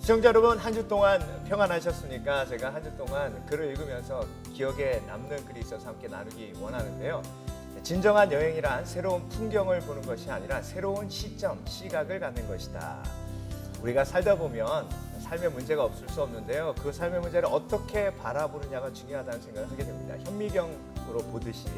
시청자 여러분, 한 주 동안 평안하셨습니까? 제가 한 주 동안 글을 읽으면서 기억에 남는 글이 있어서 함께 나누기 원하는데요. 진정한 여행이란 새로운 풍경을 보는 것이 아니라 새로운 시점, 시각을 갖는 것이다. 우리가 살다 보면 삶의 문제가 없을 수 없는데요. 그 삶의 문제를 어떻게 바라보느냐가 중요하다는 생각을 하게 됩니다. 현미경으로 보듯이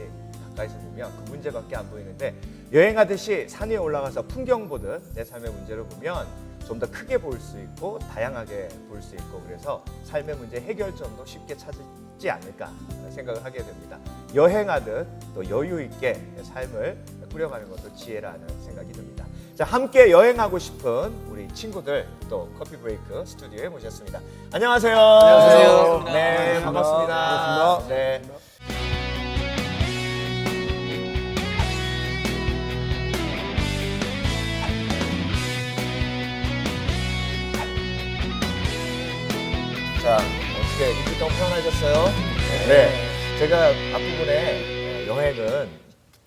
가까이서 보면 그 문제밖에 안 보이는데, 여행하듯이 산 위에 올라가서 풍경 보듯 내 삶의 문제를 보면 좀 더 크게 볼 수 있고 다양하게 볼 수 있고, 그래서 삶의 문제 해결점도 쉽게 찾지 않을까 생각을 하게 됩니다. 여행하듯 또 여유 있게 삶을 꾸려가는 것도 지혜라는 생각이 듭니다. 자, 함께 여행하고 싶은 우리 친구들 또 커피 브레이크 스튜디오에 모셨습니다. 안녕하세요. 안녕하세요. 네, 반갑습니다. 반갑습니다. 네. 자, 어떻게 일주일 동안 평안하셨어요? 네. 제가 앞부분에 여행은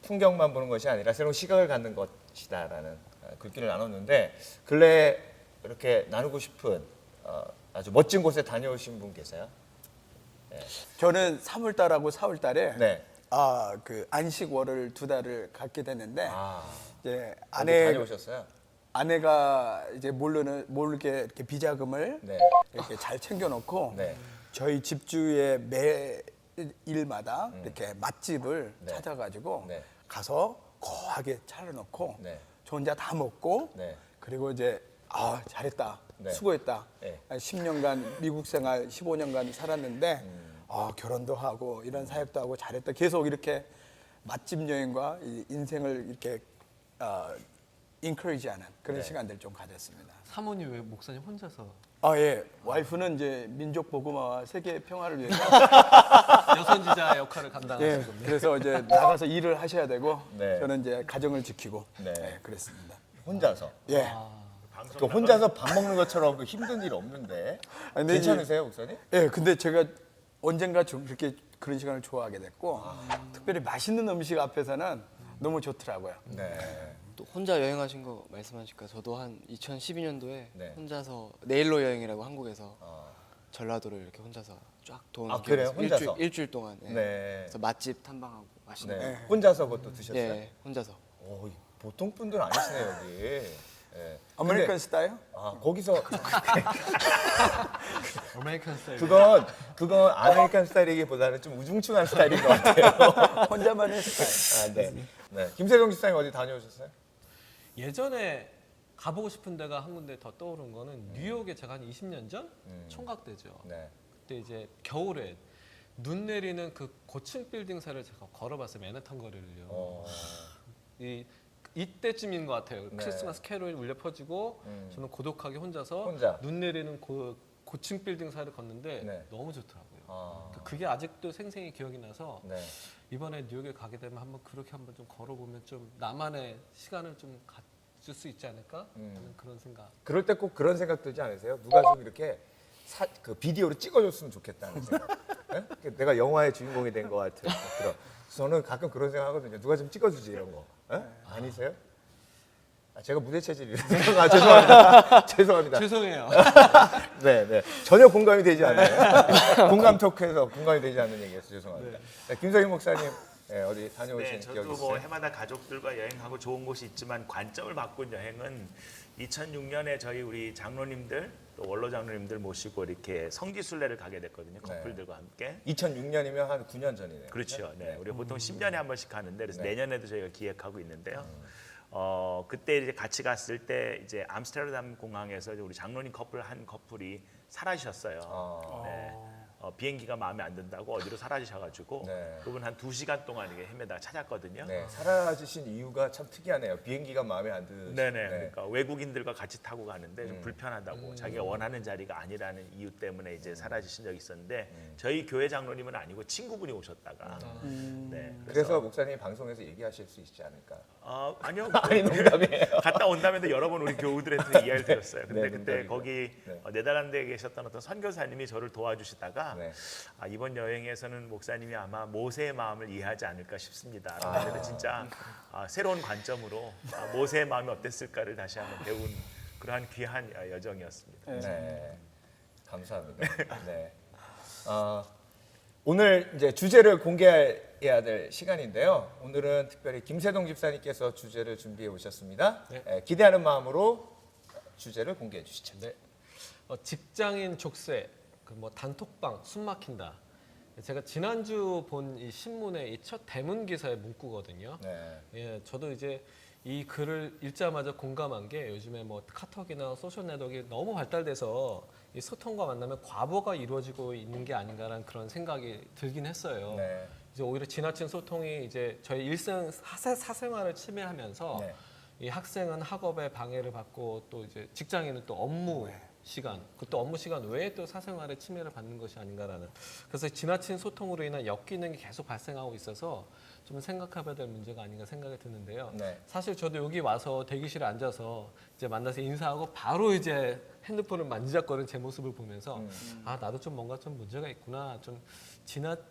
풍경만 보는 것이 아니라 새로운 시각을 갖는 것이다라는 글귀를 나눴는데, 근래에 이렇게 나누고 싶은 아주 멋진 곳에 다녀오신 분 계세요? 네. 저는 3월달하고 4월달에 네. 그 안식월을 2달을 갖게 됐는데 이제 어디 다녀오셨어요? 아내가 이제 모르게 이렇게 비자금을 네. 이렇게 잘 챙겨놓고 네. 저희 집주의 매일마다 이렇게 맛집을 네. 찾아가지고 네. 가서 거하게 차려놓고 네. 저 혼자 다 먹고 네. 그리고 이제 잘했다, 네. 수고했다. 네. 10년간 미국 생활 15년간 살았는데 결혼도 하고 이런 사역도 하고 잘했다. 계속 이렇게 맛집 여행과 이 인생을 이렇게 인커리지하는 그런 네. 시간들 좀 가졌습니다. 사모님 왜 목사님 혼자서 예. 와이프는 이제 민족 복음화와 세계 평화를 위해서 여선지자 역할을 감당하시는 겁니다. 그래서 이제 나가서 일을 하셔야 되고 네. 저는 이제 가정을 지키고 네. 그랬습니다. 혼자서? 예. 그 혼자서 밥 먹는 것처럼 그 힘든 일 없는데 근데 괜찮으세요, 목사님? 예, 근데 제가 언젠가 좀 그렇게 그런 시간을 좋아하게 됐고 특별히 맛있는 음식 앞에서는 너무 좋더라고요. 네. 또 혼자 여행하신 거 말씀하시니까 저도 한 2012년도에 네. 혼자서 네일로 여행이라고 한국에서 어. 전라도를 이렇게 혼자서 쫙 도는 아, 그래요? 혼자서? 일주일 동안 예. 네. 그래서 맛집 탐방하고 맛있는 네. 거. 혼자서 그것도 드셨어요? 예, 혼자서. 오, 보통 분들 아니시네요, 여기. 예. 아메리칸 근데, 스타일? 거기서 아메리칸 스타일. 그건 아메리칸 스타일이기보다는 좀 우중충한 스타일인 것 같아요. 혼자만의 스타일. 네. 네. 김세종 집사님 어디 다녀오셨어요? 예전에 가보고 싶은 데가 한 군데 더 떠오른 거는 뉴욕에 제가 한 20년 전 총각대죠. 네. 그때 이제 겨울에 눈 내리는 그 고층 빌딩사를 제가 걸어봤어요. 맨하탄 거리를요. 이때쯤인 것 같아요. 네. 크리스마스 캐롤이 울려 퍼지고 저는 고독하게 혼자서 혼자. 눈 내리는 그 고층 빌딩사를 걷는데 네. 너무 좋더라고요. 아. 그게 아직도 생생히 기억이 나서 네. 이번에 뉴욕에 가게 되면 한번 그렇게 한번 좀 걸어보면 좀 나만의 시간을 좀 가질 수 있지 않을까 하는 그런 생각. 그럴 때 꼭 그런 생각 들지 않으세요? 누가 좀 이렇게 그 비디오로 찍어줬으면 좋겠다는 생각. 예? 내가 영화의 주인공이 된 것 같은 그런. 저는 가끔 그런 생각 하거든요. 누가 좀 찍어주지 이런 거. 예? 아니세요? 제가 무대 체질이라서 죄송합니다. 죄송합니다. 죄송해요. 네, 네. 전혀 공감이 되지 않아요. 공감 토크에서 공감이 되지 않는 얘기해서 죄송합니다. 네, 김성희 목사님 어디 다녀오신 네, 기억이 저도 있어요? 뭐 해마다 가족들과 여행하고 좋은 곳이 있지만 관점을 바꾼 여행은 2006년에 저희 우리 장로님들 또 원로 장로님들 모시고 이렇게 성지순례를 가게 됐거든요. 커플들과 함께. 2006년이면 한 9년 전이네요. 그렇죠. 네, 우리가 보통 10년에 한 번씩 가는데 그래서 네. 내년에도 저희가 기획하고 있는데요. 그때 이제 같이 갔을 때 이제 암스테르담 공항에서 이제 우리 장로님 커플 한 커플이 사라지셨어요. 네. 비행기가 마음에 안 든다고 어디로 사라지셔가지고 네. 그분 한 2시간 동안 이렇게 헤매다가 찾았거든요. 네, 사라지신 이유가 참 특이하네요. 비행기가 마음에 안 드시네. 네네. 그러니까 외국인들과 같이 타고 가는데 좀 불편하다고 자기가 원하는 자리가 아니라는 이유 때문에 이제 사라지신 적이 있었는데 저희 교회 장로님은 아니고 친구분이 오셨다가 네. 그래서 목사님이 방송에서 얘기하실 수 있지 않을까? 아니요. 아니, 농담이에요. 갔다 온 다음에도 여러 번 우리 교우들한테 이야기를 드렸어요. 근데 네, 그때 농담이고. 거기 네. 네덜란드에 계셨던 어떤 선교사님이 저를 도와주시다가 네. 이번 여행에서는 목사님이 아마 모세의 마음을 이해하지 않을까 싶습니다. 그런데 진짜 새로운 관점으로 모세의 마음이 어땠을까를 다시 한번 배운 그러한 귀한 여정이었습니다. 네, 감사합니다. 네, 오늘 이제 주제를 공개해야 될 시간인데요. 오늘은 특별히 김세동 집사님께서 주제를 준비해 오셨습니다. 네. 기대하는 마음으로 주제를 공개해 주시죠. 네. 직장인 족쇄, 그 뭐 단톡방 숨 막힌다. 제가 지난주 본 이 신문의 이 첫 대문 기사의 문구거든요. 네. 예, 저도 이제 이 글을 읽자마자 공감한 게 요즘에 뭐 카톡이나 소셜 네트워크가 너무 발달돼서 이 소통과 만나면 과부하가 이루어지고 있는 게 아닌가라는 그런 생각이 들긴 했어요. 네. 이제 오히려 지나친 소통이 이제 저희 일상 사생활을 침해하면서 네. 이 학생은 학업에 방해를 받고 또 이제 직장인은 또 업무 시간, 그또 업무 시간 외에 또 사생활에 침해를 받는 것이 아닌가라는. 그래서 지나친 소통으로 인한 역기능이 계속 발생하고 있어서 좀 생각해봐야 될 문제가 아닌가 생각이 드는데요. 네. 사실 저도 여기 와서 대기실에 앉아서 이제 만나서 인사하고 바로 이제 핸드폰을 만지작거리는 제 모습을 보면서 아 나도 좀 뭔가 좀 문제가 있구나, 좀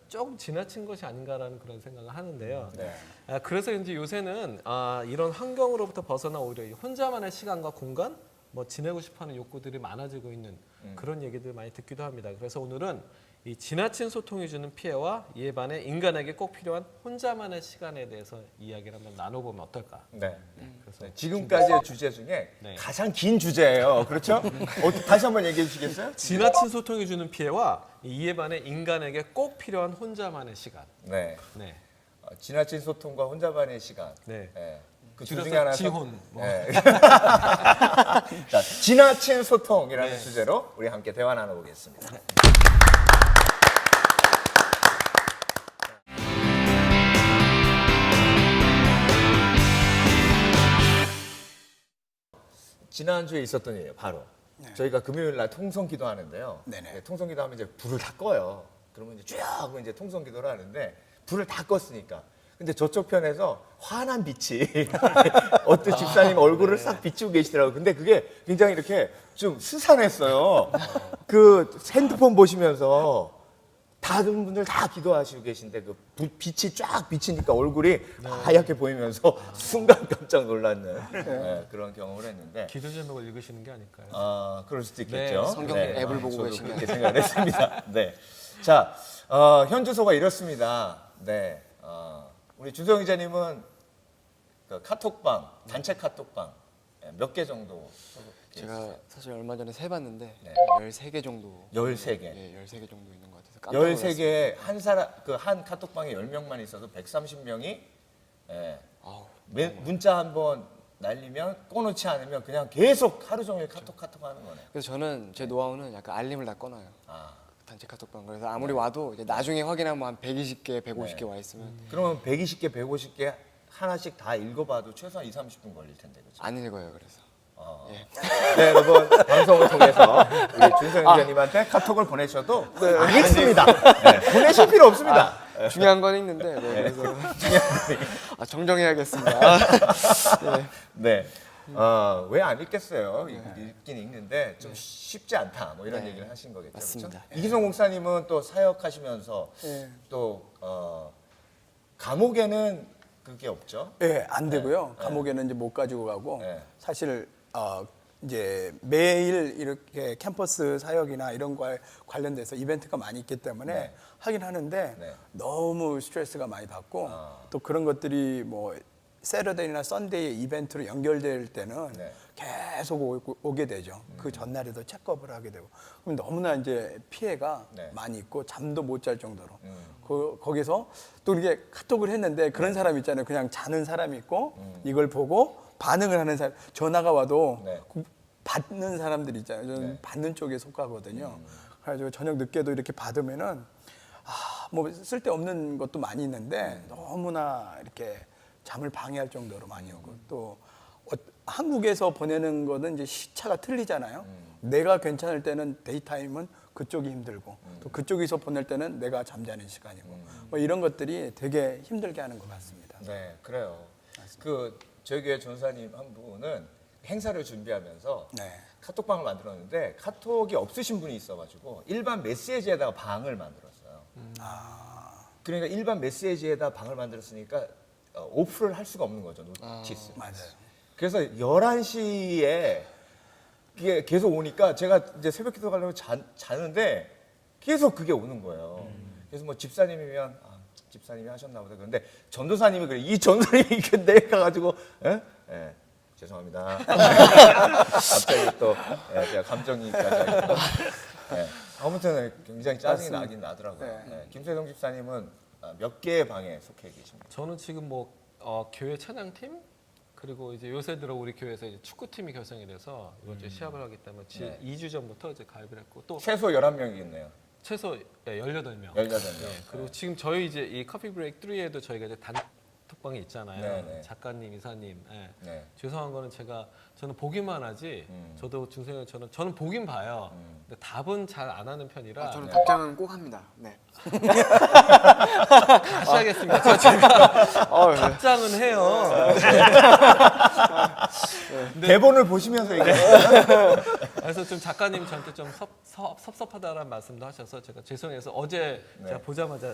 조금 지나친 것이 아닌가라는 그런 생각을 하는데요. 네. 그래서 이제 요새는 이런 환경으로부터 벗어나 오히려 이 혼자만의 시간과 공간, 뭐 지내고 싶어하는 욕구들이 많아지고 있는 그런 얘기들 많이 듣기도 합니다. 그래서 오늘은 이 지나친 소통이 주는 피해와 이에 반해 인간에게 꼭 필요한 혼자만의 시간에 대해서 이야기를 한번 나눠보면 어떨까? 네. 그래서 네, 지금까지의 주제 중에 네. 가장 긴 주제예요. 그렇죠? 다시 한번 얘기해 주시겠어요? 지나친 소통이 주는 피해와 이에 반해 인간에게 꼭 필요한 혼자만의 시간. 네. 네. 지나친 소통과 혼자만의 시간. 네. 그둘 줄여서 중에 하나 지혼. 뭐. 네. 자, 지나친 소통이라는 네. 주제로 우리 함께 대화 나눠보겠습니다. 지난주에 있었던 일이에요. 바로 저희가 금요일 날 통성 기도하는데요. 네네. 네, 통성 기도하면 이제 불을 다 꺼요. 그러면 이제 쭉 하고 이제 통성 기도를 하는데 불을 다 껐으니까. 근데 저쪽 편에서 환한 빛이 어떤 집사님 얼굴을 싹 비추고 계시더라고요. 근데 그게 굉장히 이렇게 좀 스산했어요. 그 핸드폰 보시면서 다른 분들 다 기도하시고 계신데 그 빛이 쫙 비치니까 얼굴이 하얗게 보이면서 순간 깜짝 놀랐는 네, 그런 경험을 했는데 기도 제목을 읽으시는 게 아닐까요? 그럴 수도 있겠죠. 네, 성경 앱을 보고 저도 계신 그렇게 생각을 했습니다. 네. 자, 현주소가 이렇습니다. 네. 우리 준성 기자님은 그 카톡방, 단체 카톡방 몇 개 정도? 제가 사실 얼마 전에 세봤는데 네. 13개 정도 13개. 예, 13개 정도 있는 것 같아서 깜짝 놀랐습니다. 13개 한 사람 그 한 카톡방에 10명만 있어도 130명이 예. 아우, 문자 한번 날리면 꺼놓지 않으면 그냥 계속 하루 종일 카톡 하는 거네요. 그래서 저는 제 노하우는 약간 알림을 다 꺼놔요. 아. 단체 카톡방. 그래서 아무리 와도 이제 나중에 확인하면 한 120개, 150개 네. 와 있으면 그러면 120개, 150개 하나씩 다 읽어봐도 최소한 2, 30분 걸릴 텐데 그렇죠? 안 읽어요. 그래서 네, 여러분 방송을 통해서 우리 준성 기자님한테 카톡을 보내셔도 안 읽습니다. 네, 보내실 필요 없습니다. 중요한 건 있는데 그래서 정정해야겠습니다. 네. 왜 안 읽겠어요? 읽긴 읽는데 좀 쉽지 않다. 뭐 이런 네. 얘기를 하신 거겠죠. 맞습니다. 그렇죠? 이기성 목사님은 또 사역하시면서 예. 또 감옥에는 그게 없죠. 예, 안 되고요. 감옥에는 이제 못 가지고 가고 네. 사실 이제 매일 이렇게 캠퍼스 사역이나 이런 거에 관련돼서 이벤트가 많이 있기 때문에 네. 하긴 하는데 네. 너무 스트레스가 많이 받고 또 그런 것들이 뭐 세러데이나 썬데이 이벤트로 연결될 때는 네. 계속 오게 되죠. 그 전날에도 체크업을 하게 되고 그럼 너무나 이제 피해가 네. 많이 있고 잠도 못 잘 정도로 거기서 또 이렇게 카톡을 했는데 그런 사람 있잖아요. 그냥 자는 사람이 있고 이걸 보고 반응을 하는 사람, 전화가 와도 네. 받는 사람들 있잖아요. 저는 네. 받는 쪽에 속하거든요. 그래가지고 저녁 늦게도 이렇게 받으면은 뭐 쓸데없는 것도 많이 있는데 너무나 이렇게 잠을 방해할 정도로 많이 오고 또 한국에서 보내는 거는 이제 시차가 틀리잖아요. 내가 괜찮을 때는 데이타임은 그쪽이 힘들고 또 그쪽에서 보낼 때는 내가 잠자는 시간이고 뭐 이런 것들이 되게 힘들게 하는 것 같습니다. 네, 그래요. 그 저희 교회 전사님 한 분은 행사를 준비하면서 네. 카톡방을 만들었는데 카톡이 없으신 분이 있어가지고 일반 메시지에다가 방을 만들었어요. 그러니까 일반 메시지에다 방을 만들었으니까 오프를 할 수가 없는 거죠, 노티스. 맞아요. 그래서 11시에 그게 계속 오니까 제가 이제 새벽 기도 가려고 자는데 계속 그게 오는 거예요. 그래서 뭐 집사님이면 집사님이 하셨나 보다. 그런데 전도사님이 그래. 이 전도사님이 이렇게 내가가지고 죄송합니다. 갑자기 또 제가 감정이입까지 하니까. 아무튼 굉장히 짜증이 나긴 나더라고요. 김세동 집사님은 몇 개의 방에 속해 계십니까? 저는 지금 뭐 교회 찬양팀 그리고 이제 요새 들어 우리 교회에서 이제 축구팀이 결성이 돼서 이번 주에 시합을 하기 때문에 2주 전부터 이제 가입을 했고 또 최소 11명이겠네요. 최소 18명. 18명. 그리고 지금 저희 이제 이 커피 브레이크 3에도 저희가 이제 단톡방이 있잖아요. 네네. 작가님, 이사님. 네. 죄송한 거는 저는 보기만 하지. 저도 중생은 저는 보긴 봐요. 근데 답은 잘 안 하는 편이라. 저는 답장은 꼭 합니다. 네. 다시 하겠습니다. 제가 답장은 해요. 대본을 보시면서 얘기해요. 그래서 좀 작가님 저한테 좀 섭섭하다라는 말씀도 하셔서 제가 죄송해서 어제 제가 보자마자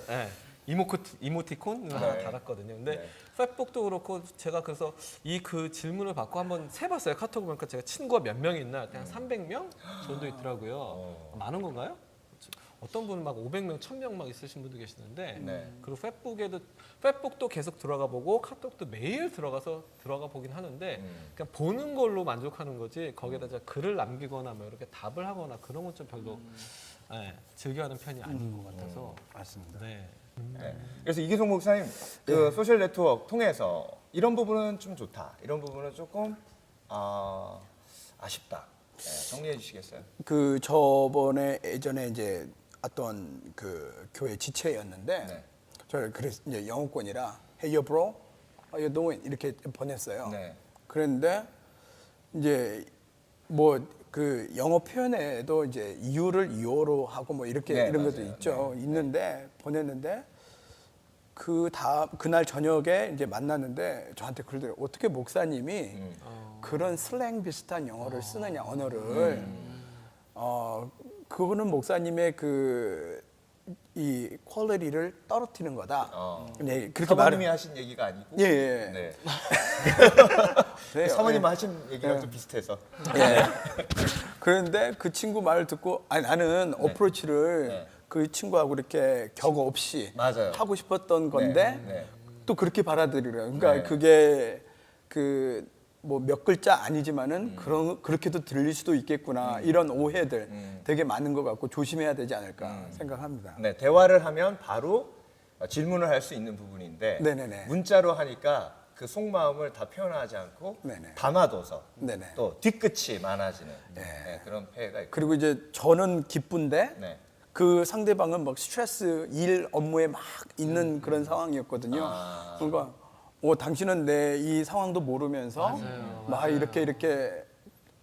이모티콘을 하나 달았거든요. 근데 페북도 그렇고 제가 그래서 이 그 질문을 받고 한번 세봤어요. 카톡 보니까 제가 친구가 몇 명 있나 한 300명 정도 있더라고요. 많은 건가요? 어떤 분은 막 500명, 1000명 막 있으신 분도 계시는데 그리고 페북도 계속 들어가 보고 카톡도 매일 들어가 보긴 하는데 그냥 보는 걸로 만족하는 거지 거기에다 제가 글을 남기거나 뭐 이렇게 답을 하거나 그런 건 좀 별로 즐겨하는 편이 아닌 것 같아서 맞습니다. 네. 그래서 이기송 목사님 그 소셜 네트워크 통해서 이런 부분은 좀 좋다. 이런 부분은 조금 아쉽다. 정리해 주시겠어요? 그 저번에 예전에 이제 어떤 그 교회 지체였는데 저를 그래서 이제 영어권이라 Hey yo bro, how you doing? 이렇게 보냈어요. 그랬는데 이제 뭐 그 영어 표현에도 이제 you를 you로 하고 뭐 이렇게 이런 것도 있죠. 있는데 보냈는데 그날 저녁에 이제 만났는데 저한테 그러더라고요. 어떻게 목사님이 그런 슬랭 비슷한 영어를 쓰느냐 언어를 그거는 목사님의 이 퀄리티를 떨어뜨리는 거다. 네, 그렇게 사모님이 하신 얘기가 아니고. 네. 네, 사모님 하신 얘기랑 좀 비슷해서. 그런데 그 친구 말을 듣고 나는 어프로치를 그 친구하고 이렇게 격오 없이 맞아요. 하고 싶었던 건데 또 그렇게 받아들이래요. 그러니까 그게 그 뭐 몇 글자 아니지만은 그렇게도 들릴 수도 있겠구나 이런 오해들 되게 많은 것 같고 조심해야 되지 않을까 생각합니다. 네, 대화를 하면 바로 질문을 할 수 있는 부분인데 네네네. 문자로 하니까 그 속마음을 다 표현하지 않고 네네. 담아둬서 네네. 또 뒤끝이 많아지는 그런 폐해가 있고. 그리고 이제 저는 기쁜데 네. 그 상대방은 막 스트레스 일 업무에 막 있는 그런 상황이었거든요. 그러니까 당신은 내 이 상황도 모르면서 막 이렇게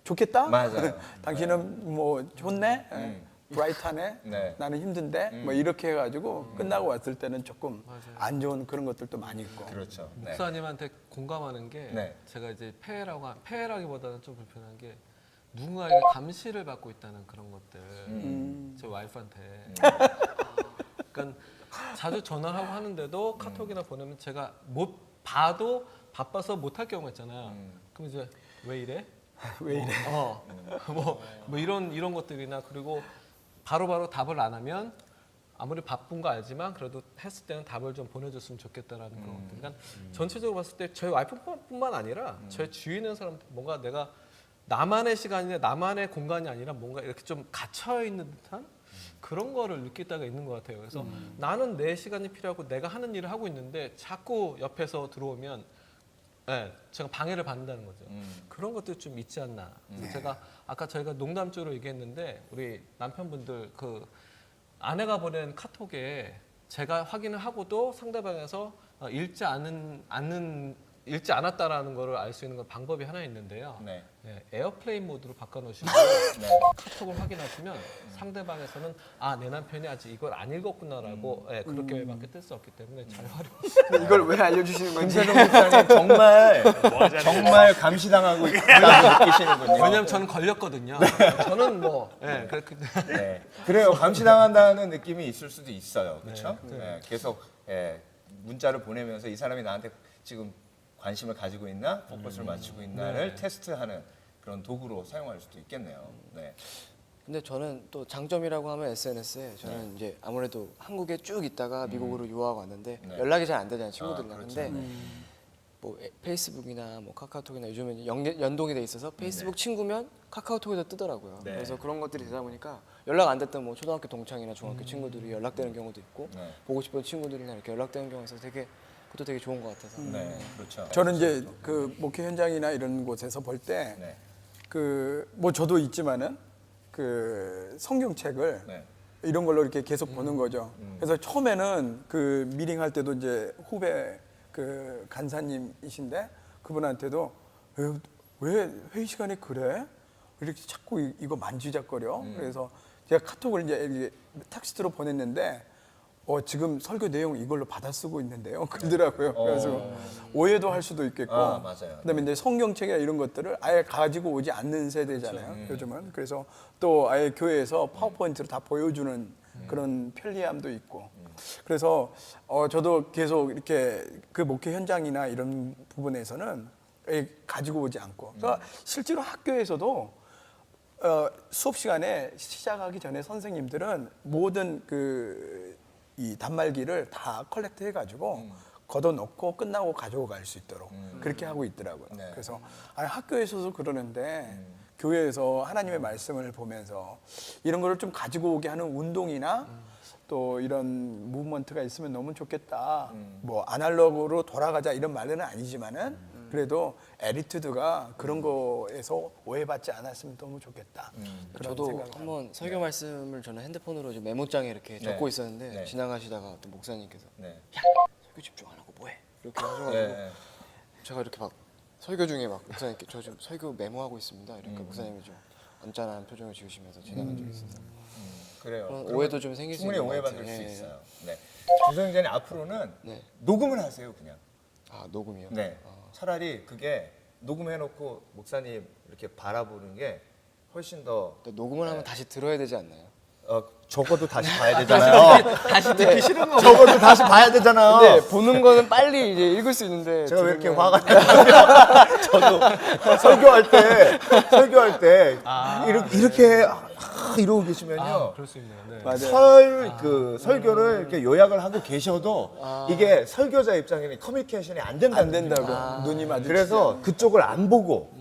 좋겠다. 맞아요. 당신은 뭐 좋네. 브라이트하네. 네. 나는 힘든데 뭐 이렇게 해가지고 끝나고 왔을 때는 조금 안 좋은 그런 것들도 많이 있고. 그렇죠. 네. 목사님한테 공감하는 게 네. 제가 이제 폐해라기보다는 좀 불편한 게 누군가에게 감시를 받고 있다는 그런 것들 제 와이프한테 그러니까 자주 전화를 하고 하는데도 카톡이나 보내면 제가 못 봐도 바빠서 못 할 경우가 있잖아요. 그럼 이제 왜 이래? 왜 이래? 뭐 이런 것들이나 그리고 바로바로 답을 안 하면 아무리 바쁜 거 알지만 그래도 했을 때는 답을 좀 보내줬으면 좋겠다라는 그런 것들. 그러니까 전체적으로 봤을 때 저희 와이프뿐만 아니라 저희 주위에 있는 사람 뭔가 내가 나만의 시간이나 나만의 공간이 아니라 뭔가 이렇게 좀 갇혀 있는 듯한 그런 거를 느낄 때가 있는 것 같아요. 그래서 나는 내 시간이 필요하고 내가 하는 일을 하고 있는데 자꾸 옆에서 들어오면 제가 방해를 받는다는 거죠. 그런 것도 좀 있지 않나. 제가 아까 저희가 농담조로 얘기했는데 우리 남편분들 그 아내가 보낸 카톡에 제가 확인을 하고도 상대방에서 읽지 않았다라는 거를 알 수 있는 방법이 하나 있는데요. 네. 에어플레인 모드로 바꿔놓으시고 카톡을 확인하시면 상대방에서는 내 남편이 아직 이걸 안 읽었구나라고 그렇게밖에 뜰 수 없기 때문에 잘 활용하시고 이걸 왜 알려주시는 건지. 김세동 목사님 정말 감시당하고 있다고 느끼시는군요. 왜냐면 저는 걸렸거든요. 저는 뭐 그렇게 그래요. 감시당한다는 느낌이 있을 수도 있어요. 그렇죠? 계속 문자를 보내면서 이 사람이 나한테 지금 관심을 가지고 있나, 포커스를 맞추고 있나를 테스트하는 그런 도구로 사용할 수도 있겠네요. 네. 근데 저는 또 장점이라고 하면 SNS에 저는 이제 아무래도 한국에 쭉 있다가 미국으로 유학 왔는데 네. 연락이 잘 안 되잖아요, 친구들이랑. 그렇죠. 근데 뭐 페이스북이나 뭐 카카오톡이나 요즘에는 연동이 돼 있어서 페이스북 친구면 카카오톡에도 뜨더라고요. 네. 그래서 그런 것들이 되다 보니까 연락 안 됐던 뭐 초등학교 동창이나 중학교 친구들이 연락되는 경우도 있고 네. 보고 싶은 친구들이나 이렇게 연락되는 경우가 있어서 그것도 되게 좋은 것 같아서. 네, 그렇죠. 저는 이제 그 목회 현장이나 이런 곳에서 볼 때 네. 그 뭐 저도 있지만은 그 성경책을 네. 이런 걸로 이렇게 계속 보는 거죠. 그래서 처음에는 그 미링할 때도 이제 후배 그 간사님이신데 그분한테도 왜 회의 시간에 그래? 이렇게 자꾸 이거 만지작거려. 그래서 제가 카톡을 이제 텍스트로 보냈는데 지금 설교 내용 이걸로 받아 쓰고 있는데요. 그러더라고요. 그래서 오해도 할 수도 있겠고. 맞아요. 그다음에 이제 성경책이나 이런 것들을 아예 가지고 오지 않는 세대잖아요. 요즘은. 그래서 또 아예 교회에서 파워포인트로 다 보여주는 그런 편리함도 있고. 그래서 저도 계속 이렇게 그 목회 현장이나 이런 부분에서는 가지고 오지 않고. 그러니까 실제로 학교에서도 수업 시간에 시작하기 전에 선생님들은 모든 이 단말기를 다 컬렉트 해가지고 걷어놓고 끝나고 가지고 갈 수 있도록 그렇게 하고 있더라고요. 네. 그래서 학교에서도 그러는데 교회에서 하나님의 말씀을 보면서 이런 거를 좀 가지고 오게 하는 운동이나 또 이런 무브먼트가 있으면 너무 좋겠다. 뭐 아날로그로 돌아가자 이런 말은 아니지만은 그래도 에리투드가 그런 거에서 오해받지 않았으면 너무 좋겠다. 그런 저도 생각을 한번 설교 말씀을 저는 핸드폰으로 좀 메모장에 이렇게 네. 적고 있었는데 네. 지나가시다가 또 목사님께서 네. 야 설교 집중 안 하고 뭐해 이렇게 하셔가지고 네. 제가 이렇게 막 설교 중에 막 목사님께 저 지금 설교 메모하고 있습니다. 이러니까 목사님이 좀 언짢은 표정을 지으시면서 지나간 적이 있어서 그래요. 그런 그러면 오해도 좀 생길 수 충분히 있는 것 오해받을 같아요. 수 예. 있어요. 네. 주성전이 앞으로는 네. 녹음을 하세요, 그냥. 아 녹음이요? 네. 차라리 그게 녹음해놓고 목사님 이렇게 바라보는 게 훨씬 더 또 녹음을 하면 다시 들어야 되지 않나요? 적어도 다시 봐야 되잖아요. 다시 듣기 싫은 거. 적어도 다시 봐야 되잖아요. 네 보는 거는 빨리 이제 읽을 수 있는데 제가 왜 이렇게 들으면- 화가 나냐면 저도 설교할 때 이렇게 이러고 계시면요. 그럴 수 있네요. 네. 맞아요. 설교를 이렇게 요약을 하고 계셔도 이게 설교자 입장에는 커뮤니케이션이 안 된다는 안 된다고 거죠. 눈이 마주치지. 그래서 그쪽을 안 보고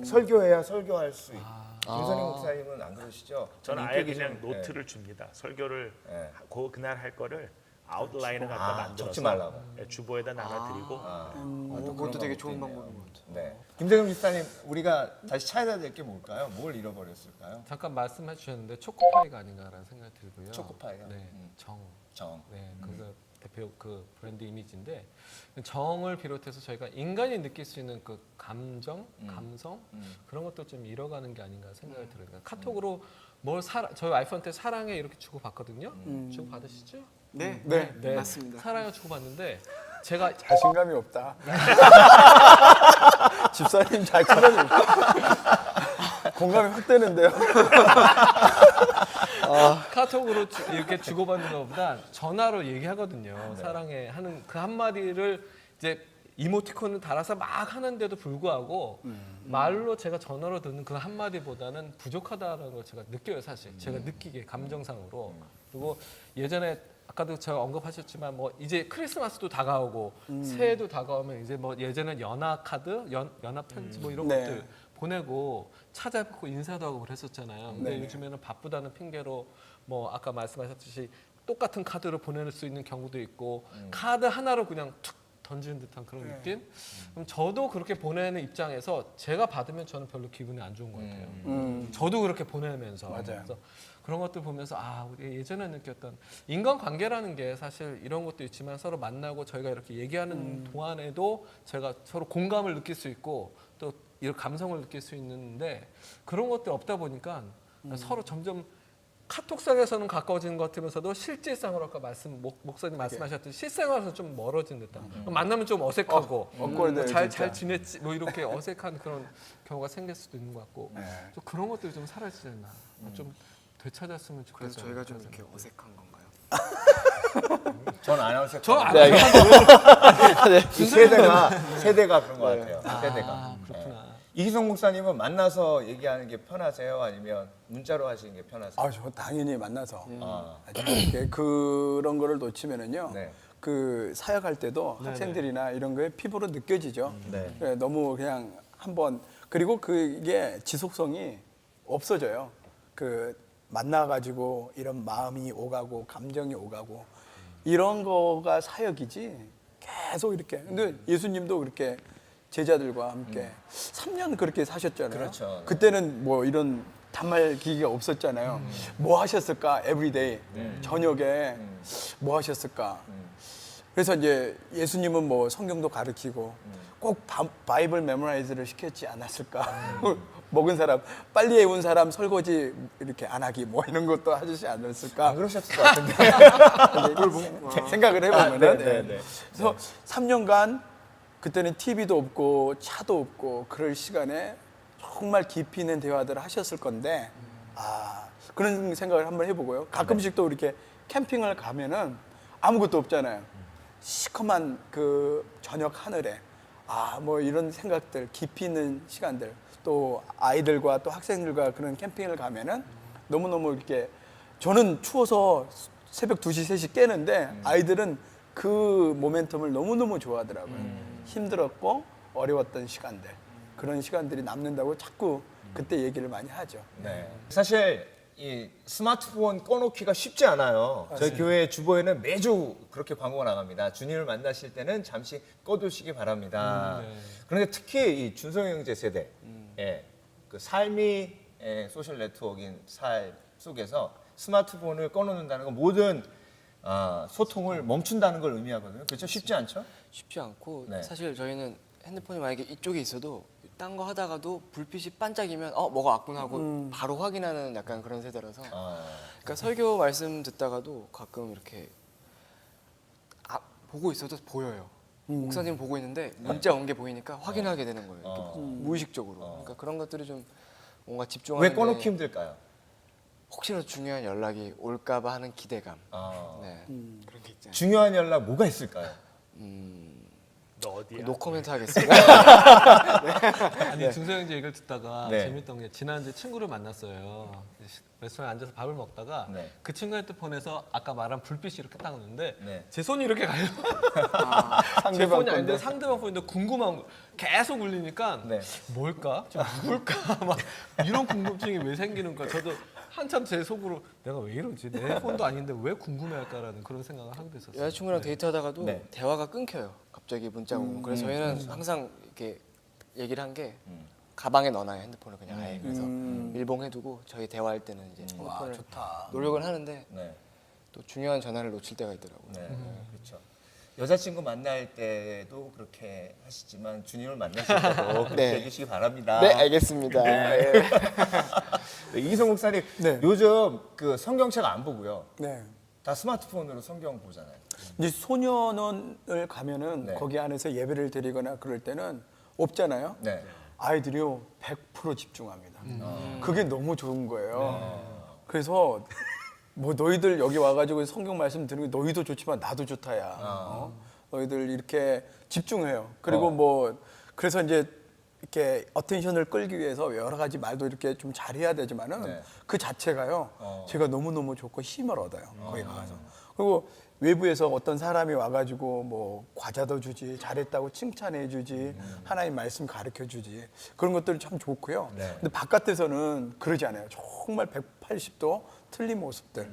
설교해야 설교할 수 있고. 김선희 목사님은 안 그러시죠? 저는 아예 인격이 그냥 좀- 노트를 줍니다. 설교를 네. 그날 할 거를 아웃라인을 갖다 만들어서 적지 말라고. 주보에다 나눠드리고 그것도 되게 좋은 방법인 것 같아요. 네. 김대중 집사님, 우리가 다시 찾아야 될 게 뭘까요? 뭘 잃어버렸을까요? 잠깐 말씀해 주셨는데 초코파이가 아닌가라는 생각이 들고요. 초코파이요? 네, 정. 정. 네, 그래서 대표 그 브랜드 이미지인데 정을 비롯해서 저희가 인간이 느낄 수 있는 그 감정, 감성 그런 것도 좀 잃어가는 게 아닌가 생각이 들어요. 그러니까 카톡으로 저희 와이프한테 사랑해 이렇게 주고 받거든요. 주고 받으시죠? 네, 네. 맞습니다. 사랑을 주고 받는데 제가 자신감이 없다. 집사님 자신감이 없다. 공감이 확 되는데요. 카톡으로 이렇게 주고받는 것보다 전화로 얘기하거든요. 사랑해 하는 그 한마디를 이제 이모티콘을 달아서 막 하는데도 불구하고 말로 제가 전화로 듣는 그 한마디보다는 부족하다는 걸 제가 느껴요, 사실. 제가 느끼기에 감정상으로. 그리고 예전에 아까도 제가 언급하셨지만 뭐 이제 크리스마스도 다가오고 새해도 다가오면 이제 뭐 예전에 연화 카드, 연화 편지 뭐 이런 네. 것들 보내고 찾아뵙고 인사도 하고 그랬었잖아요. 근데 네. 요즘에는 바쁘다는 핑계로 뭐 아까 말씀하셨듯이 똑같은 카드로 보낼 수 있는 경우도 있고 카드 하나로 그냥 툭 던지는 듯한 그런 느낌? 그럼 저도 그렇게 보내는 입장에서 제가 받으면 저는 별로 기분이 안 좋은 것 같아요. 저도 그렇게 보내면서 맞아요. 그래서 그런 것들 보면서 우리 예전에 느꼈던 인간관계라는 게 사실 이런 것도 있지만 서로 만나고 저희가 이렇게 얘기하는 동안에도 저희가 서로 공감을 느낄 수 있고 또 이런 감성을 느낄 수 있는데 그런 것들이 없다 보니까 서로 점점 카톡상에서는 가까워지는 것 같으면서도 실질상으로 아까 목사님 말씀하셨듯이 실생활에서 좀 멀어진 듯한 만나면 좀 어색하고 awkward, 잘 진짜. 지냈지 뭐 이렇게 어색한 그런 경우가 생길 수도 있는 것 같고 네. 좀 그런 것들이 좀 사라지지 않나 좀 되찾았으면 좋겠어요. 그래서 저희가 좀 이렇게 어색한 건가요? 전 아나운서. 저안 세대가 그런 것 같아요. 세대가. 그렇구나. 네. 이희성 목사님은 만나서 얘기하는 게 편하세요? 아니면 문자로 하시는 게 편하세요? 아, 저 당연히 만나서 아. 이렇게 그런 거를 놓치면은요. 네. 그 사역할 때도 학생들이나 이런 거에 피부로 느껴지죠. 네. 그래, 너무 그냥 한번 그리고 그게 지속성이 없어져요. 그 만나가지고 이런 마음이 오가고 감정이 오가고 이런 거가 사역이지 계속 이렇게. 근데 예수님도 그렇게 제자들과 함께 3년 그렇게 사셨잖아요. 그렇죠. 그때는 뭐 이런 단말 기기가 없었잖아요. 뭐 하셨을까? 에브리데이 저녁에 뭐 하셨을까? 그래서 이제 예수님은 뭐 성경도 가르치고 꼭 바이블 메모라이즈를 시켰지 않았을까? 먹은 사람, 빨리 해온 사람 설거지 이렇게 안 하기 뭐 이런 것도 하시지 않았을까? 안 그러셨을 것 같은데. 생각을 해보면은. 아, 네, 네. 그래서 3년간 그때는 TV도 없고 차도 없고 그럴 시간에 정말 깊이 있는 대화들을 하셨을 건데 그런 생각을 한번 해보고요. 가끔씩 또 이렇게 캠핑을 가면은 아무것도 없잖아요. 시커먼 그 저녁 하늘에 뭐 이런 생각들 깊이 있는 시간들 또 아이들과 또 학생들과 그런 캠핑을 가면은 너무너무 이렇게 저는 추워서 새벽 2시, 3시 깨는데 아이들은 그 모멘텀을 너무너무 좋아하더라고요. 힘들었고 어려웠던 시간들 그런 시간들이 남는다고 자꾸 그때 얘기를 많이 하죠. 네. 사실 이 스마트폰 꺼놓기가 쉽지 않아요. 저희 교회 주보에는 매주 그렇게 광고가 나갑니다. 주님을 만나실 때는 잠시 꺼두시기 바랍니다. 그런데 특히 이 준성 형제 세대, 그 삶이 소셜 네트워크인 삶 속에서 스마트폰을 꺼놓는다는 건 모든 소통을 멈춘다는 걸 의미하거든요. 그렇죠? 쉽지 않죠? 쉽지 않고 네. 사실 저희는 핸드폰이 만약에 이쪽에 있어도 딴 거 하다가도 불빛이 반짝이면 뭐가 왔구나 하고 바로 확인하는 약간 그런 세대라서 그러니까 설교 말씀 듣다가도 가끔 이렇게 보고 있어도 보여요. 목사님 보고 있는데 문자 온 게 보이니까 확인하게 되는 거예요. 이렇게 무의식적으로. 그러니까 그런 것들이 좀 뭔가 집중하는 왜 꺼놓기 힘들까요? 혹시나 중요한 연락이 올까봐 하는 기대감. 네. 그런 게 있잖아요. 중요한 연락 뭐가 있을까요? 너 어디야? 노코멘트 하겠습니다. 아니 준서형 제 얘기를 듣다가 네. 재밌던 게 지난주에 친구를 만났어요. 레스토랑에 앉아서 밥을 먹다가 네. 그 친구 핸드폰에서 아까 말한 불빛이 이렇게 딱 오는데 네. 제 손이 이렇게 가요. 제 상대방 폰이 아닌데 건데. 상대방 폰인데 궁금한 거 계속 울리니까 네. 뭘까? 좀 누굴까? 막 이런 궁금증이 왜 생기는 거야? 저도 한참 제 속으로 내가 왜 이러지? 내 폰도 아닌데 왜 궁금해할까라는 그런 생각을 하게 됐었어요. 여자친구랑 데이트하다가도 네. 대화가 끊겨요. 갑자기 문자가 오고. 그래서 저희는 항상 이렇게 얘기를 한 게 가방에 넣어놔요. 핸드폰을 그냥 아예. 그래서 밀봉해두고 저희 대화할 때는 이제 핸드폰을 좋다. 노력을 하는데 네. 또 중요한 전화를 놓칠 때가 있더라고요. 네, 그렇죠. 여자친구 만날 때도 그렇게 하시지만 주님을 만나실 때도 그렇게 네. 해주시기 바랍니다. 네, 알겠습니다. 네, 이희성 목사님, 네. 요즘 그 성경책 안 보고요. 네. 다 스마트폰으로 성경 보잖아요. 이제 소년원을 가면은 네. 거기 안에서 예배를 드리거나 그럴 때는 없잖아요. 네. 아이들이요 100% 집중합니다. 그게 너무 좋은 거예요. 그래서 뭐 너희들 여기 와가지고 성경 말씀 들으면 너희도 좋지만 나도 좋다야. 너희들 이렇게 집중해요. 그리고 뭐 그래서 이제 이렇게 어텐션을 끌기 위해서 여러 가지 말도 이렇게 좀 잘해야 되지만은 네. 그 자체가요 제가 너무 좋고 힘을 얻어요. 거기 가서. 그리고 외부에서 어떤 사람이 와가지고 뭐 과자도 주지 잘했다고 칭찬해 주지 하나님 말씀 가르쳐 주지 그런 것들이 참 좋고요. 네. 근데 바깥에서는 그러지 않아요. 정말 180도 틀린 모습들.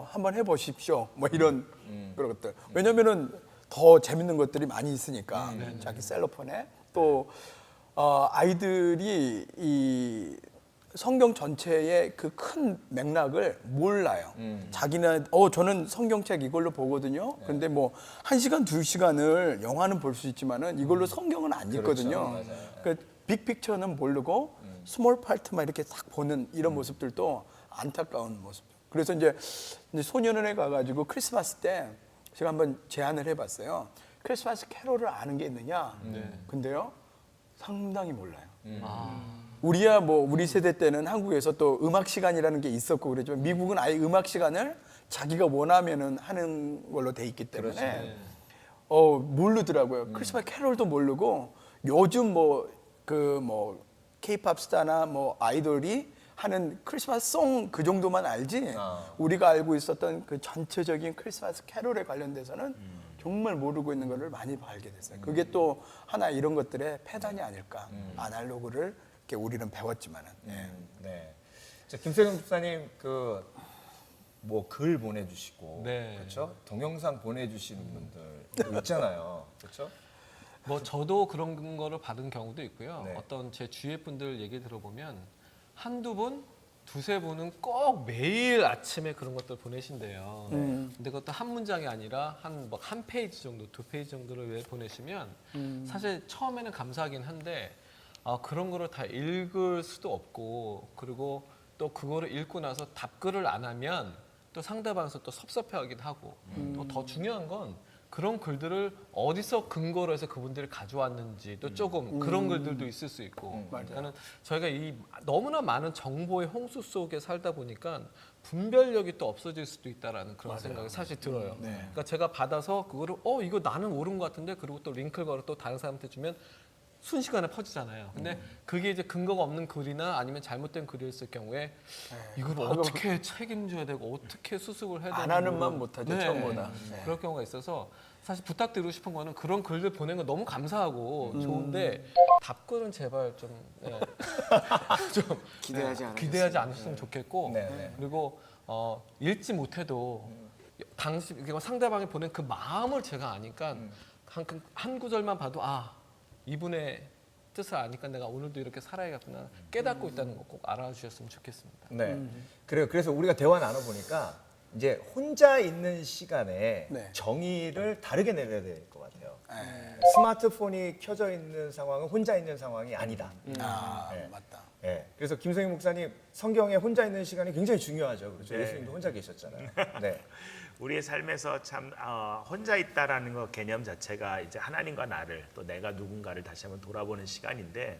한번 해보십시오. 뭐 이런 그런 것들. 왜냐면은 더 재밌는 것들이 많이 있으니까 자기 셀로폰에 또 아이들이 이 성경 전체의 그 큰 맥락을 몰라요. 자기는 저는 성경책 이걸로 보거든요. 근데 뭐 1시간, 2시간을 영화는 볼 수 있지만은 이걸로 성경은 안 읽거든요. 그렇죠. 맞아요. 그러니까 빅픽처는 모르고 스몰 파트만 이렇게 딱 보는 이런 모습들도 안타까운 모습. 그래서 이제 소년원에 가가지고 크리스마스 때 제가 한번 제안을 해봤어요. 크리스마스 캐롤을 아는 게 있느냐? 근데요 상당히 몰라요. 우리야 뭐 우리 세대 때는 한국에서 또 음악 시간이라는 게 있었고 그랬지만 미국은 아예 음악 시간을 자기가 원하면은 하는 걸로 돼 있기 때문에 모르더라고요. 크리스마스 캐롤도 모르고 요즘 뭐 K-팝 스타나 뭐 아이돌이 하는 크리스마스 송 그 정도만 알지 우리가 알고 있었던 그 전체적인 크리스마스 캐롤에 관련돼서는 정말 모르고 있는 거를 많이 알게 됐어요. 그게 또 하나 이런 것들의 패단이 아닐까. 아날로그를 이렇게 우리는 배웠지만은. 네. 자, 김세경 집사님 그 뭐 글 보내주시고 네. 그렇죠? 동영상 보내주시는 분들 있잖아요, 그렇죠? 뭐 저도 그런 거를 받은 경우도 있고요. 네. 어떤 제 주위의 분들 얘기 들어보면 한두 분, 두세 분은 꼭 매일 아침에 그런 것들 보내신대요. 근데 그것도 한 문장이 아니라 한 페이지 정도, 두 페이지 정도를 왜 보내시면 사실 처음에는 감사하긴 한데 그런 거를 다 읽을 수도 없고 그리고 또 그거를 읽고 나서 답글을 안 하면 또 상대방에서 또 섭섭해하기도 하고 또 더 중요한 건 그런 글들을 어디서 근거로 해서 그분들이 가져왔는지 또 조금 그런 글들도 있을 수 있고 그러니까는 저희가 이 너무나 많은 정보의 홍수 속에 살다 보니까 분별력이 또 없어질 수도 있다라는 그런 생각이 사실 들어요. 그러니까 제가 받아서 그거를 이거 나는 옳은 것 같은데 그리고 또 링크를 걸어 또 다른 사람한테 주면 순식간에 퍼지잖아요. 근데 그게 이제 근거가 없는 글이나 아니면 잘못된 글이었을 경우에 이걸 어떻게 책임져야 되고 어떻게 수습을 해야 되는지 안 하는 만 못하죠, 처음보다. 그럴 경우가 있어서 사실 부탁드리고 싶은 거는 그런 글들 보낸 거 너무 감사하고 좋은데 답글은 제발 좀, 좀 기대하지 않으셨으면 좋겠고 네. 그리고 읽지 못해도 당시 상대방이 보낸 그 마음을 제가 아니까 한 구절만 봐도 이분의 뜻을 아니까 내가 오늘도 이렇게 살아야겠구나 깨닫고 있다는 거 꼭 알아주셨으면 좋겠습니다. 네. 그래요. 그래서 우리가 대화 나눠보니까 이제 혼자 있는 시간에 네. 정의를 다르게 내려야 될 것 같아요. 스마트폰이 켜져 있는 상황은 혼자 있는 상황이 아니다. 네. 맞다. 네. 그래서 김성희 목사님 성경에 혼자 있는 시간이 굉장히 중요하죠. 그렇죠. 네. 예수님도 혼자 계셨잖아요. 네. 우리의 삶에서 참 혼자 있다라는 거 개념 자체가 이제 하나님과 나를 또 내가 누군가를 다시 한번 돌아보는 시간인데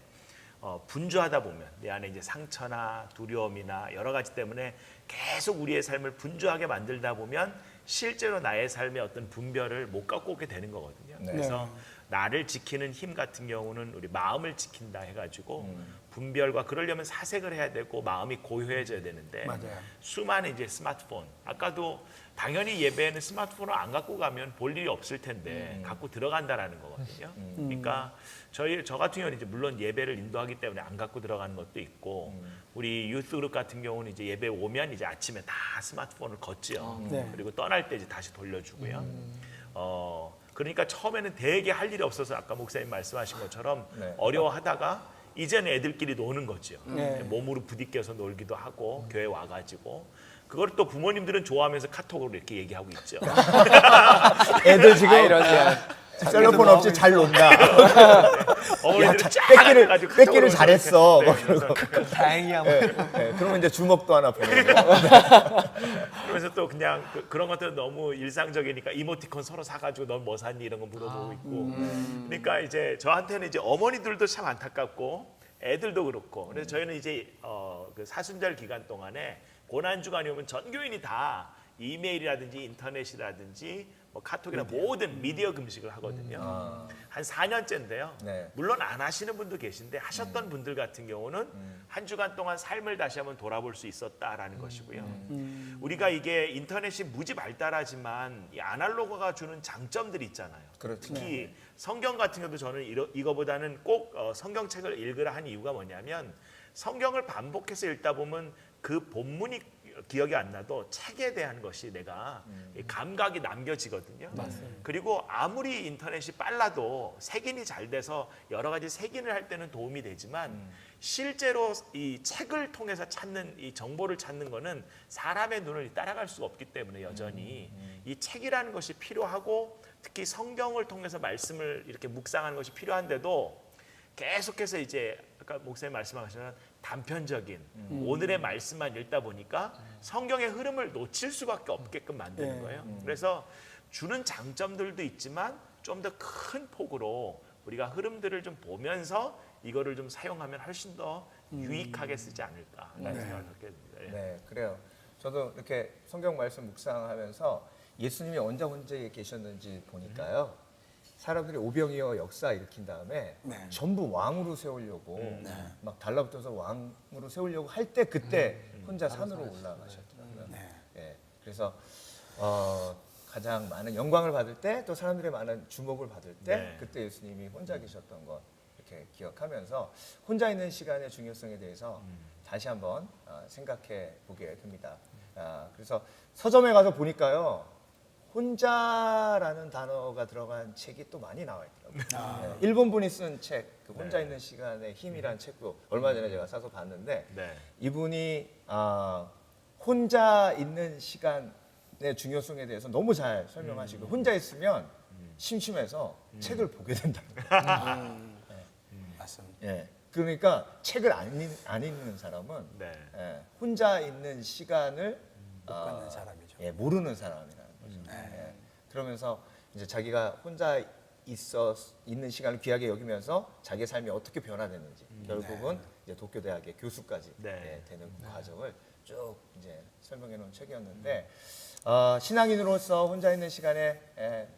분주하다 보면 내 안에 이제 상처나 두려움이나 여러 가지 때문에 계속 우리의 삶을 분주하게 만들다 보면 실제로 나의 삶의 어떤 분별을 못 갖고 오게 되는 거거든요. 네. 그래서 나를 지키는 힘 같은 경우는 우리 마음을 지킨다 해가지고 분별과 그러려면 사색을 해야 되고 마음이 고요해져야 되는데 맞아요. 수많은 이제 스마트폰 아까도 당연히 예배에는 스마트폰을 안 갖고 가면 볼 일이 없을 텐데 갖고 들어간다라는 거거든요. 그러니까 저 같은 경우는 이제 물론 예배를 인도하기 때문에 안 갖고 들어가는 것도 있고 우리 유스 그룹 같은 경우는 이제 예배 오면 이제 아침에 다 스마트폰을 걷지요. 네. 그리고 떠날 때 이제 다시 돌려주고요. 그러니까 처음에는 되게 할 일이 없어서 아까 목사님 말씀하신 것처럼 네. 어려워하다가 이제는 애들끼리 노는 거죠. 네. 몸으로 부딪혀서 놀기도 하고 교회 와가지고 그걸 또 부모님들은 좋아하면서 카톡으로 이렇게 얘기하고 있죠. 애들 지금 아이러니한. 셀럽폰 없이 잘 논다. 어머니들은 쫙 앉아가지고 뺏기를 잘했어. 막 그래서 다행이야. 네, 그러면 이제 주먹도 하나 보내고. 그러면서 또 그냥 그런 것들은 너무 일상적이니까 이모티콘 서로 사가지고 넌 뭐 샀니 이런 거 물어보고 있고. 그러니까 이제 저한테는 이제 어머니들도 참 안타깝고 애들도 그렇고. 그래서 저희는 이제 그 사순절 기간 동안에 고난 주간이 오면 전 교인이 다 이메일이라든지 인터넷이라든지 뭐 카톡이나 모든 미디어 금식을 하거든요. 한 4년째인데요. 네. 물론 안 하시는 분도 계신데 하셨던 분들 같은 경우는 한 주간 동안 삶을 다시 한번 돌아볼 수 있었다라는 것이고요. 우리가 이게 인터넷이 무지 발달하지만 이 아날로그가 주는 장점들이 있잖아요. 그렇죠. 특히 성경 같은 경우도 저는 이거보다는 꼭 성경책을 읽으라 한 이유가 뭐냐면 성경을 반복해서 읽다 보면 그 본문이 기억이 안 나도 책에 대한 것이 내가 감각이 남겨지거든요. 그리고 아무리 인터넷이 빨라도 색인이 잘 돼서 여러 가지 색인을 할 때는 도움이 되지만 실제로 이 책을 통해서 찾는 이 정보를 찾는 거는 사람의 눈을 따라갈 수가 없기 때문에 여전히 이 책이라는 것이 필요하고 특히 성경을 통해서 말씀을 이렇게 묵상하는 것이 필요한데도 계속해서 이제 아까 목사님 말씀하신 단편적인 오늘의 말씀만 읽다 보니까 성경의 흐름을 놓칠 수밖에 없게끔 만드는 거예요. 그래서 주는 장점들도 있지만 좀 더 큰 폭으로 우리가 흐름들을 좀 보면서 이거를 좀 사용하면 훨씬 더 유익하게 쓰지 않을까라는 생각을 갖게 됩니다. 네, 그래요. 저도 이렇게 성경 말씀 묵상하면서 예수님이 언제 계셨는지 보니까요. 사람들이 오병이어 역사 일으킨 다음에 네. 전부 왕으로 세우려고 막 달라붙어서 왕으로 세우려고 할 때 그때 혼자 산으로 올라가셨더라고요. 예, 그래서 가장 많은 영광을 받을 때 또 사람들의 많은 주목을 받을 때 네. 그때 예수님이 혼자 계셨던 것 이렇게 기억하면서 혼자 있는 시간의 중요성에 대해서 다시 한번 생각해 보게 됩니다. 그래서 서점에 가서 보니까요. 혼자라는 단어가 들어간 책이 또 많이 나와 있더라고요. 네, 일본 분이 쓴 책, 그 혼자 있는 시간의 힘이라는 책도 얼마 전에 제가 사서 봤는데 네. 이분이 혼자 있는 시간의 중요성에 대해서 너무 잘 설명하시고 혼자 있으면 심심해서 책을 보게 된다. 맞습니다. 예, 그러니까 책을 안 읽는 사람은 네. 예, 혼자 있는 시간을 못 갖는 사람이죠. 예, 모르는 사람이라는 거죠. 예, 그러면서 이제 자기가 혼자 있는 시간을 귀하게 여기면서 자기의 삶이 어떻게 변화됐는지 결국은 이제 도쿄 대학의 교수까지 네. 예, 되는 그 과정을 쭉 이제 설명해 놓은 책이었는데 신앙인으로서 혼자 있는 시간의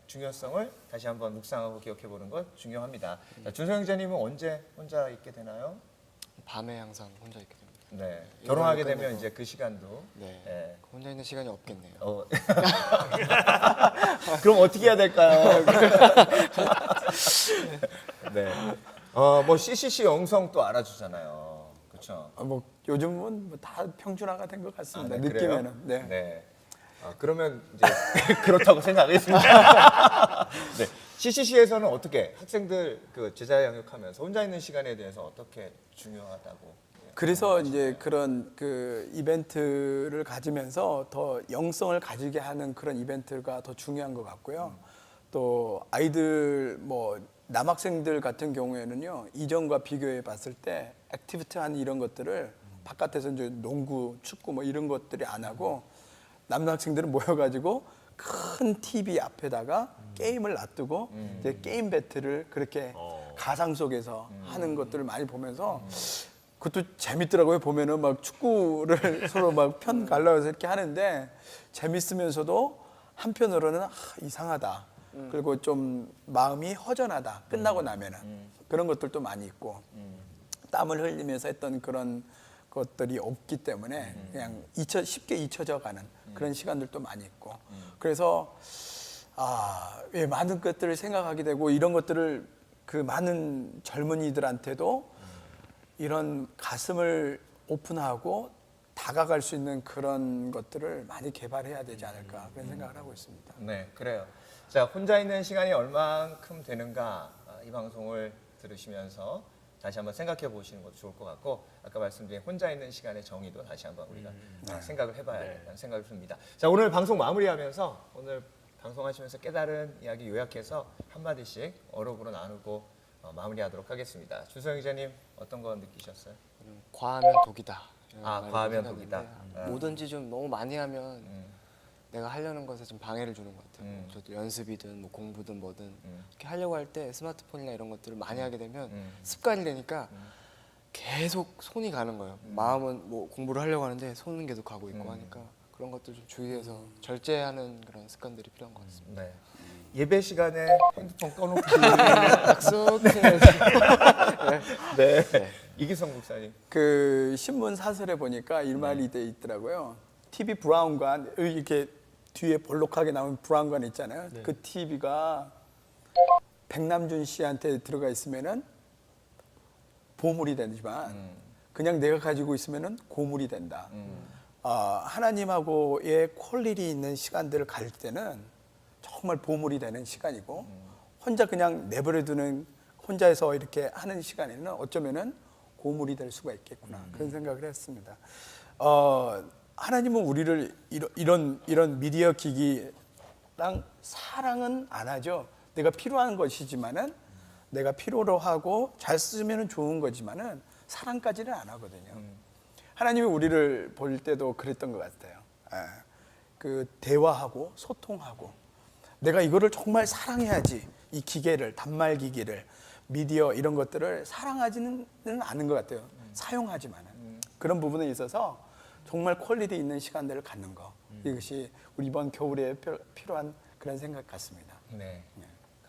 중요성을 다시 한번 묵상하고 기억해 보는 것 중요합니다. 준성 기자님은 언제 혼자 있게 되나요? 밤에 항상 혼자 있게 됩니다. 네, 결혼하게 이거를 되면 끝내고. 이제 그 시간도 네. 예, 혼자 있는 시간이 없겠네요. 그럼 어떻게 해야 될까요? 네. 뭐 CCC 영성 또 알아주잖아요. 그렇죠. 뭐 요즘은 뭐 다 평준화가 된 것 같습니다. 네, 그래요? 느끼면은. 네. 네. 그러면 이제 그렇다고 생각하겠습니다. 네. CCC에서는 어떻게 학생들 그 제자 양육하면서 혼자 있는 시간에 대해서 어떻게 중요하다고? 그래서 이제 그런 그 이벤트를 가지면서 더 영성을 가지게 하는 그런 이벤트가 더 중요한 것 같고요. 또 아이들 뭐 남학생들 같은 경우에는요 이전과 비교해 봤을 때 액티비티한 이런 것들을 바깥에서 이제 농구, 축구 뭐 이런 것들이 안 하고 남학생들은 모여가지고 큰 TV 앞에다가 게임을 놔두고 이제 게임 배틀을 그렇게 가상 속에서 하는 것들을 많이 보면서 그것도 재밌더라고요. 보면은 막 축구를 서로 막 편 갈라서 이렇게 하는데 재밌으면서도 한편으로는 이상하다. 그리고 좀 마음이 허전하다. 끝나고 나면은 그런 것들도 많이 있고 땀을 흘리면서 했던 그런 것들이 없기 때문에 그냥 쉽게 잊혀져 가는 그런 시간들도 많이 있고 그래서 왜 많은 것들을 생각하게 되고 이런 것들을 그 많은 젊은이들한테도 이런 가슴을 오픈하고 다가갈 수 있는 그런 것들을 많이 개발해야 되지 않을까 그런 생각을 하고 있습니다. 네, 그래요. 자, 혼자 있는 시간이 얼만큼 되는가 이 방송을 들으시면서 다시 한번 생각해 보시는 것도 좋을 것 같고 아까 말씀드린 혼자 있는 시간의 정의도 다시 한번 우리가 생각을 해봐야겠다는 생각이 듭니다. 자, 오늘 방송 마무리하면서 오늘 방송하시면서 깨달은 이야기 요약해서 한마디씩 어록으로 나누고 마무리하도록 하겠습니다. 준성 기자님 어떤 거 느끼셨어요? 과하면 독이다. 이런 말이 과하면 생각나는데 독이다. 뭐든지 좀 너무 많이 하면 내가 하려는 것에 좀 방해를 주는 것 같아요. 저도 연습이든 뭐 공부든 뭐든 이렇게 하려고 할 때 스마트폰이나 이런 것들을 많이 하게 되면 습관이 되니까 계속 손이 가는 거예요. 마음은 뭐 공부를 하려고 하는데 손은 계속 가고 있고 하니까 그런 것들 좀 주의해서 절제하는 그런 습관들이 필요한 것 같습니다. 네. 예배 시간에 핸드폰 꺼놓기. 약속해야지. 네. 이기성 목사님. 그 신문 사설에 보니까 일말이 돼 있더라고요. TV 브라운관 이렇게 뒤에 볼록하게 나온 브라운관 있잖아요. 그 TV가 백남준 씨한테 들어가 있으면은 보물이 되지만 그냥 내가 가지고 있으면은 고물이 된다. 하나님하고의 퀄리티 있는 시간들을 가질 때는 정말 보물이 되는 시간이고 혼자 그냥 내버려두는 혼자서 이렇게 하는 시간에는 어쩌면은 고물이 될 수가 있겠구나 그런 생각을 했습니다. 하나님은 우리를 이런 미디어 기기랑 사랑은 안 하죠. 내가 필요한 것이지만은 내가 필요로 하고 잘 쓰면은 좋은 거지만은 사랑까지는 안 하거든요. 하나님이 우리를 볼 때도 그랬던 것 같아요. 그 대화하고 소통하고 내가 이거를 정말 사랑해야지 이 기계를 단말기기를 미디어 이런 것들을 사랑하지는 않은 것 같아요. 사용하지만은 그런 부분에 있어서 정말 퀄리티 있는 시간들을 갖는 거 이것이 우리 이번 겨울에 필요한 그런 생각 같습니다. 네.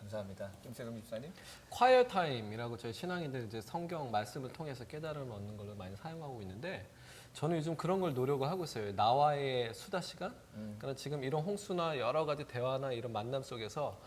감사합니다. 김세동 집사님. quiet time이라고 저희 신앙인들 이제 성경 말씀을 통해서 깨달음을 얻는 걸로 많이 사용하고 있는데 저는 요즘 그런 걸 노력을 하고 있어요. 나와의 수다 시간. 그러니까 지금 이런 홍수나 여러 가지 대화나 이런 만남 속에서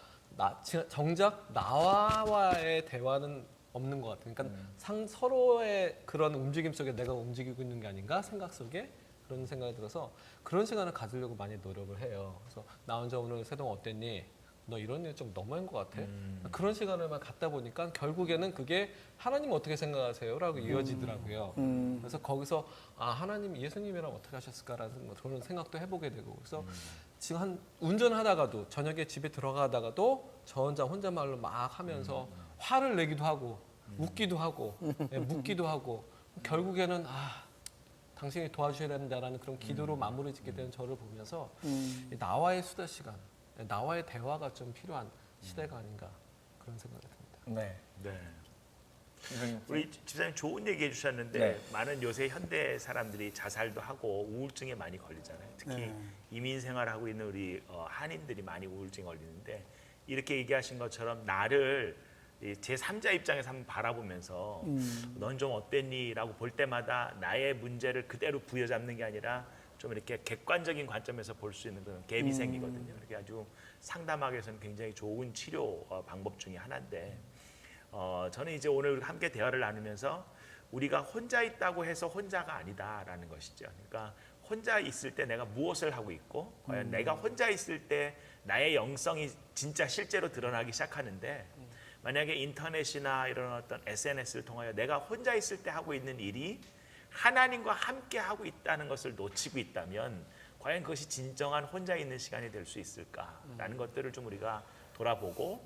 정작 나와의 대화는 없는 것 같아요. 그러니까 서로의 그런 움직임 속에 내가 움직이고 있는 게 아닌가 생각 속에 그런 생각이 들어서 그런 시간을 가지려고 많이 노력을 해요. 그래서 나 혼자 오늘 세동 어땠니? 너 이런 일 좀 너무한 것 같아. 그런 시간을만 갖다 보니까 결국에는 그게 하나님 어떻게 생각하세요?라고 이어지더라고요. 그래서 거기서 하나님 예수님이랑 어떻게 하셨을까라는 뭐 그런 생각도 해보게 되고 그래서 지금 한 운전하다가도 저녁에 집에 들어가다가도 저 혼자말로 막 하면서 화를 내기도 하고 웃기도 하고 묻기도 하고 결국에는 당신이 도와주셔야 된다라는 그런 기도로 마무리 짓게 되는 저를 보면서 나와의 수다 시간, 나와의 대화가 좀 필요한 시대가 아닌가 그런 생각이 듭니다. 네. 네. 이병희 우리 집사님 좋은 얘기 해주셨는데 네. 많은 요새 현대 사람들이 자살도 하고 우울증에 많이 걸리잖아요. 특히 이민 생활하고 있는 우리 한인들이 많이 우울증에 걸리는데 이렇게 얘기하신 것처럼 나를 제 3자 입장에서 한번 바라보면서 넌 좀 어땠니? 라고 볼 때마다 나의 문제를 그대로 부여잡는 게 아니라 좀 이렇게 객관적인 관점에서 볼 수 있는 그런 갭이 생기거든요. 이렇게 아주 상담하기 위해서는 굉장히 좋은 치료 방법 중에 하나인데 저는 이제 오늘 함께 대화를 나누면서 우리가 혼자 있다고 해서 혼자가 아니다라는 것이죠. 그러니까 혼자 있을 때 내가 무엇을 하고 있고 과연 내가 혼자 있을 때 나의 영성이 진짜 실제로 드러나기 시작하는데 만약에 인터넷이나 이런 어떤 SNS를 통하여 내가 혼자 있을 때 하고 있는 일이 하나님과 함께 하고 있다는 것을 놓치고 있다면 과연 그것이 진정한 혼자 있는 시간이 될 수 있을까라는 것들을 좀 우리가 돌아보고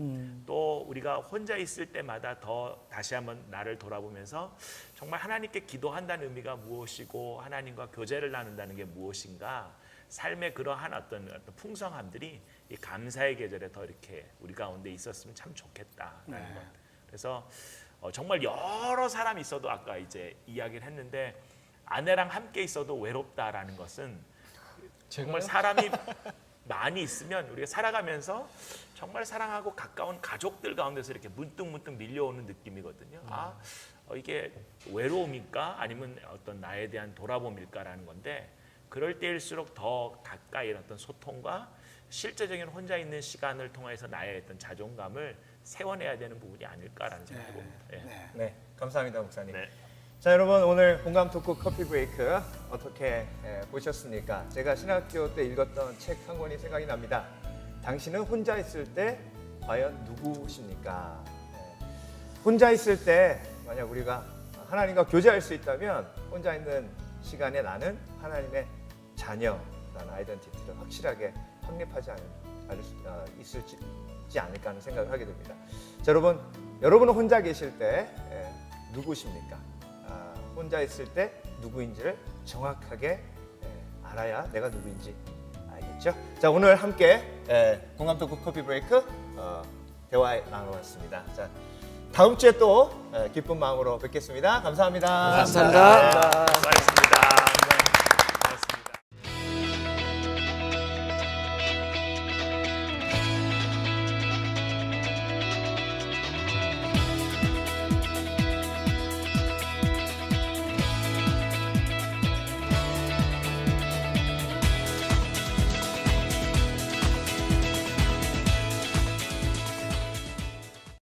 또 우리가 혼자 있을 때마다 더 다시 한번 나를 돌아보면서 정말 하나님께 기도한다는 의미가 무엇이고 하나님과 교제를 나눈다는 게 무엇인가 삶의 그러한 어떤 풍성함들이 이 감사의 계절에 더 이렇게 우리 가운데 있었으면 참 좋겠다라는 것. 그래서 정말 여러 사람이 있어도 아까 이제 이야기를 했는데 아내랑 함께 있어도 외롭다라는 것은 정말 사람이 많이 있으면 우리가 살아가면서 정말 사랑하고 가까운 가족들 가운데서 이렇게 문득문득 밀려오는 느낌이거든요. 이게 외로움일까 아니면 어떤 나에 대한 돌아봄일까라는 건데 그럴 때일수록 더 가까이 어떤 소통과 실제적인 혼자 있는 시간을 통해서 나의 어떤 자존감을 세워내야 되는 부분이 아닐까라는 생각이 듭니다. 예. 네, 감사합니다, 목사님. 네. 자, 여러분 오늘 공감 토크 커피 브레이크 어떻게 보셨습니까? 제가 신학교 때 읽었던 책 한 권이 생각이 납니다. 당신은 혼자 있을 때 과연 누구십니까? 혼자 있을 때 만약 우리가 하나님과 교제할 수 있다면 혼자 있는 시간에 나는 하나님의 자녀라는 아이덴티티를 확실하게 확립하지 있을지 않을까 하는 생각을 하게 됩니다. 자, 여러분은 혼자 계실 때 누구십니까? 혼자 있을 때 누구인지를 정확하게 알아야 내가 누구인지 알겠죠? 자, 오늘 함께 공감 토크 커피 브레이크 대화 나눠봤습니다. 자, 다음 주에 또 기쁜 마음으로 뵙겠습니다. 감사합니다. 감사합니다. 수고하셨습니다.